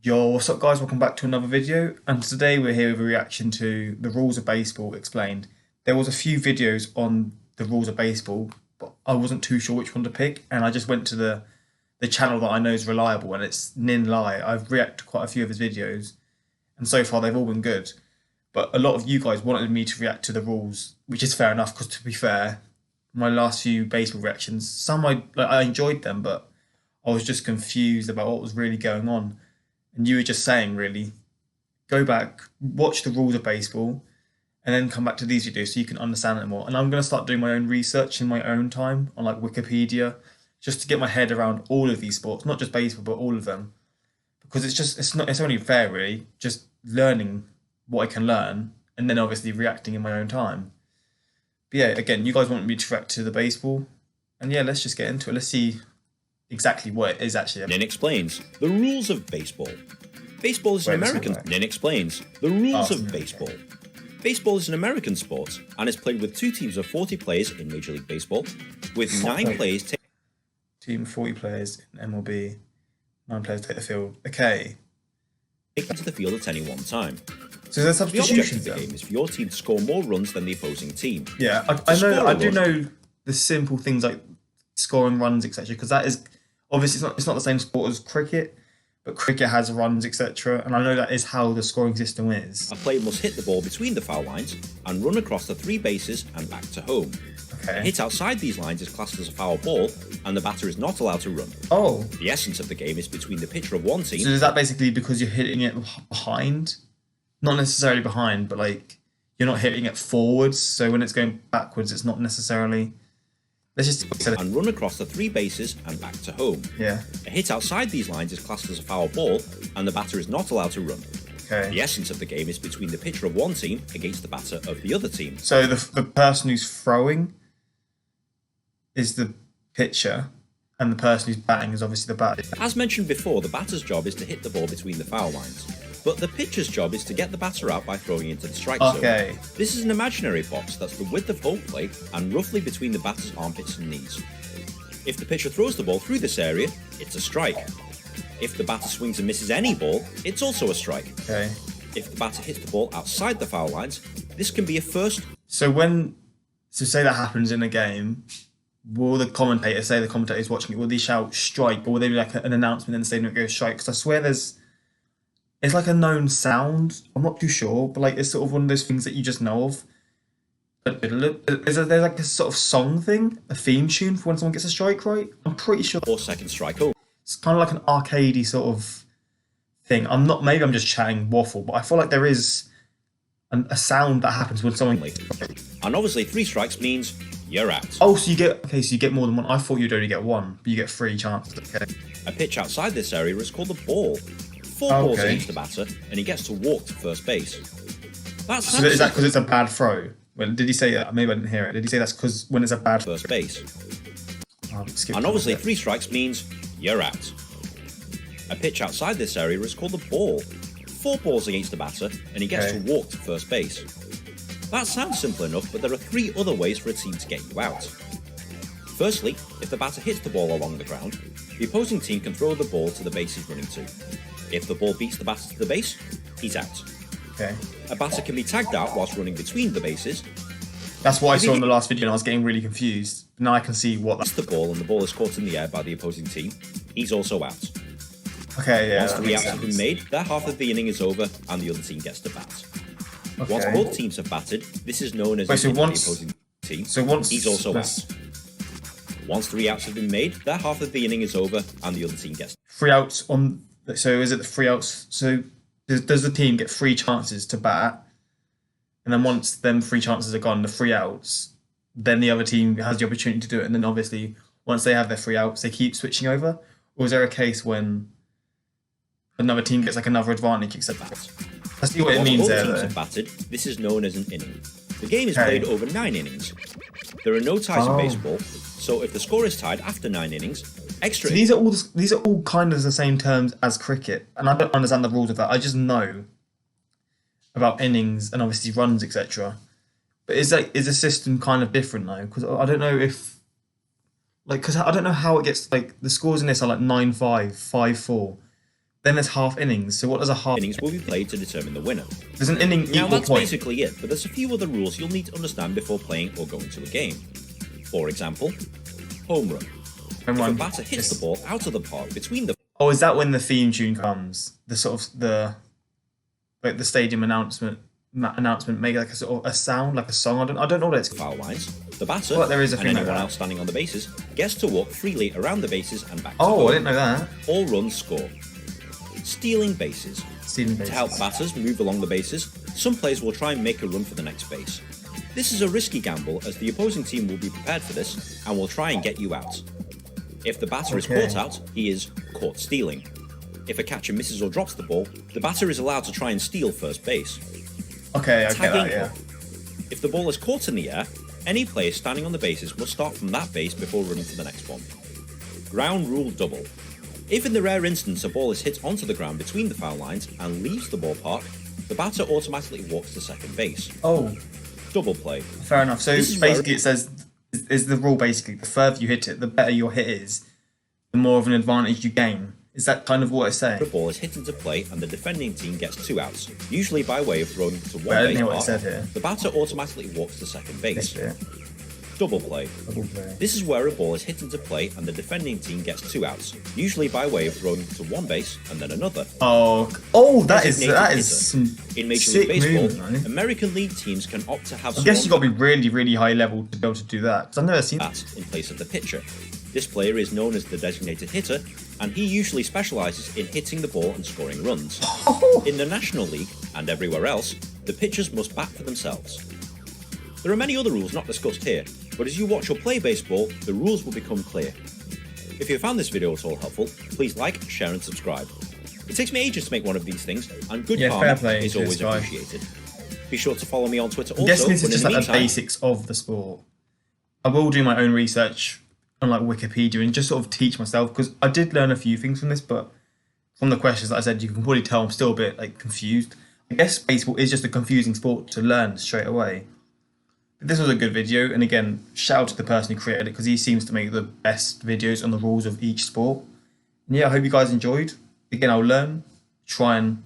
Yo, what's up, guys? Welcome back to another video. And today we're here with a reaction to the rules of baseball explained. There was a few videos on the rules of baseball, but I wasn't too sure which one to pick, and I just went to the channel that I know is reliable, and it's Nin Lai. I've reacted to quite a few of his videos, and so far they've all been good. But a lot of you guys wanted me to react to the rules, which is fair enough. Because to be fair, my last few baseball reactions, some I enjoyed them, but I was just confused about what was really going on. And you were just saying, really, go back, watch the rules of baseball, and then come back to these videos so you can understand it more. And I'm going to start doing my own research in my own time on like Wikipedia, just to get my head around all of these sports, not just baseball, but all of them. Because it's only fair, really, just learning what I can learn, and then obviously reacting in my own time. But yeah, again, you guys want me to react to the baseball, and yeah, let's just get into it. Let's see exactly what it is actually. Nin explains the rules of baseball. Baseball is an American. Nin explains the rules of baseball. Baseball is an American sport and is played with two teams of 40 players in Major League Baseball, with 9 players. Team 40 players in MLB, 9 players take the field. Okay. Taken to the field at any one time. So there's The objective substitutions. of the game is for your team to score more runs than the opposing team. Yeah, I do know the simple things like scoring runs, etc. Because that is obviously it's not the same sport as cricket, but cricket has runs, etc. And I know that is how the scoring system is. A player must hit the ball between the foul lines and run across the 3 bases and back to home. A Okay. hit outside these lines is classed as a foul ball, and the batter is not allowed to run. Oh, The essence of the game is between the pitcher of one team. so is that basically because you're hitting it behind? Not necessarily behind, but like you're not hitting it forwards. So when it's going backwards, it's not necessarily. Let's just And run across the 3 bases and back to home. yeah. A hit outside these lines is classed as a foul ball, and the batter is not allowed to run. Okay. The essence of the game is between the pitcher of one team against the batter of the other team. So the person who's throwing is the pitcher, and the person who's batting is obviously the batter. As mentioned before, the batter's job is to hit the ball between the foul lines, but the pitcher's job is to get the batter out by throwing into the strike zone. Okay. This is an imaginary box that's the width of home plate and roughly between the batter's armpits and knees. If the pitcher throws the ball through this area, it's a strike. If the batter swings and misses any ball, it's also a strike. Okay. If the batter hits the ball outside the foul lines, this can be a first. So say that happens in a game, will the commentator say the commentator is watching it? Will they shout strike, or will they be like an announcement and say no, it goes strike? Because I swear it's like a known sound. I'm not too sure, but like it's sort of one of those things that you just know of. There's like a sort of song thing, a theme tune for when someone gets a strike, right? I'm pretty sure Or second strike over. it's kind of like an arcadey sort of thing. Maybe I'm just chatting waffle, but I feel like there is a sound that happens when someone. And obviously 3 strikes means you're out. Oh, so you get more than one. I thought you'd only get one, but you get 3 chances. Okay. A pitch outside this area is called a ball. 4 balls Okay. against the batter, and he gets to walk to first base. That's So is that because it's a bad throw? Well, did he say that? Maybe I didn't hear it. Did he say that's because when it's a bad first base. skip And that obviously bit. 3 strikes means you're out. A pitch outside this area is called a ball. 4 balls against the batter, and he gets Okay. to walk to first base. That sounds simple enough, but there are 3 other ways for a team to get you out. Firstly, if the batter hits the ball along the ground, the opposing team can throw the ball to the base he's running to. If the ball beats the batter to the base, he's out. Okay. A batter can be tagged out whilst running between the bases. That's what I If saw he- in the last video, and I was getting really confused. Now I can see what Hits the ball and the ball is caught in the air by the opposing team, he's also out. Okay, yeah. Once that 3 makes outs have been sense. made, their half of the inning is over and the other team gets to bat. Once Okay. both teams have batted, this is known as Wait, an so inning of once- the opposing team. So once He's also out. that's Once 3 outs have been made, their half of the inning is over and the other team gets. 3 outs on. So is it the 3 outs? So does the team get 3 chances to bat, and then once them 3 chances are gone, the 3 outs, then the other team has the opportunity to do it, and then obviously once they have their 3 outs, they keep switching over. Or is there a case when another team gets like another advantage except that? I see what it Once means both there. teams Though. have batted, this is known as an inning. The game is Okay. played over 9 innings. There are no ties Oh. in baseball, so if the score is tied after 9 innings, extra So these are all kind of the same terms as cricket, and I don't understand the rules of that. I just know about innings and obviously runs, etc. But is the system kind of different though? Because I don't know if because I don't know how it gets like the scores in this are like 9-5, 5-4, Then there's half innings. So what does a half Innings will be played to determine the winner. There's an inning Now equal that's point. basically it, but there's a few other rules you'll need to understand before playing or going to a game. For example, home run. Home If a run. batter hits the ball out of the park between the Oh, is that when the theme tune comes? The sort of the stadium announcement make like a sort of a sound, like a song. I don't know what it's called. foul lines, the batter Well, there is a and thing like anyone that. else standing on the bases gets to walk freely around the bases and back to Oh, home. I didn't know that. All runs score. Stealing bases. Stealing To bases. help batters move along the bases, some players will try and make a run for the next base. This is a risky gamble as the opposing team will be prepared for this and will try and get you out. If the batter is Okay. caught out, he is caught stealing. If a catcher misses or drops the ball, the batter is allowed to try and steal first base. Okay, I get Tagging that. Yeah. up. If the ball is caught in the air, any player standing on the bases must start from that base before running to the next one. Ground rule double. If in the rare instance a ball is hit onto the ground between the foul lines and leaves the ballpark, the batter automatically walks to second base. Oh, Double play. fair enough. So This is where- basically, it says is the rule basically the further you hit it, the better your hit is, the more of an advantage you gain. Is that kind of what it's saying? The ball is hit into play and the defending team gets 2 outs, usually by way of throwing to I one don't base know what it mark. said here. The batter automatically walks to second base. Yeah. Double play. Double play. This is where a ball is hit into play and the defending team gets 2 outs, usually by way of throwing to one base and then another. Oh, that is Designated some In Major sick League Baseball, movement, man. American League teams can opt to have I guess you someone got to be really, really high level to be able to do that. 'Cause I've never seen that. bat in place of the pitcher. This player is known as the designated hitter, and he usually specialises in hitting the ball and scoring runs. In the National League, and everywhere else, the pitchers must bat for themselves. There are many other rules not discussed here, but as you watch or play baseball, the rules will become clear. If you found this video at all helpful, please like, share and subscribe. It takes me ages to make one of these things, and good Yeah, fair karma play is to this always guy. appreciated. Be sure to follow me on Twitter I'm also, guessing this but is just in the like the meantime, basics of the sport. I will do my own research on like Wikipedia and just sort of teach myself, because I did learn a few things from this, but from the questions that I said, you can probably tell I'm still a bit like confused. I guess baseball is just a confusing sport to learn straight away. But this was a good video, and again, shout out to the person who created it, because he seems to make the best videos on the rules of each sport. And yeah, I hope you guys enjoyed. Again, I'll try and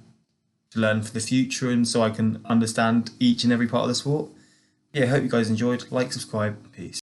learn for the future, and so I can understand each and every part of the sport. Yeah, I hope you guys enjoyed. Like, subscribe, peace.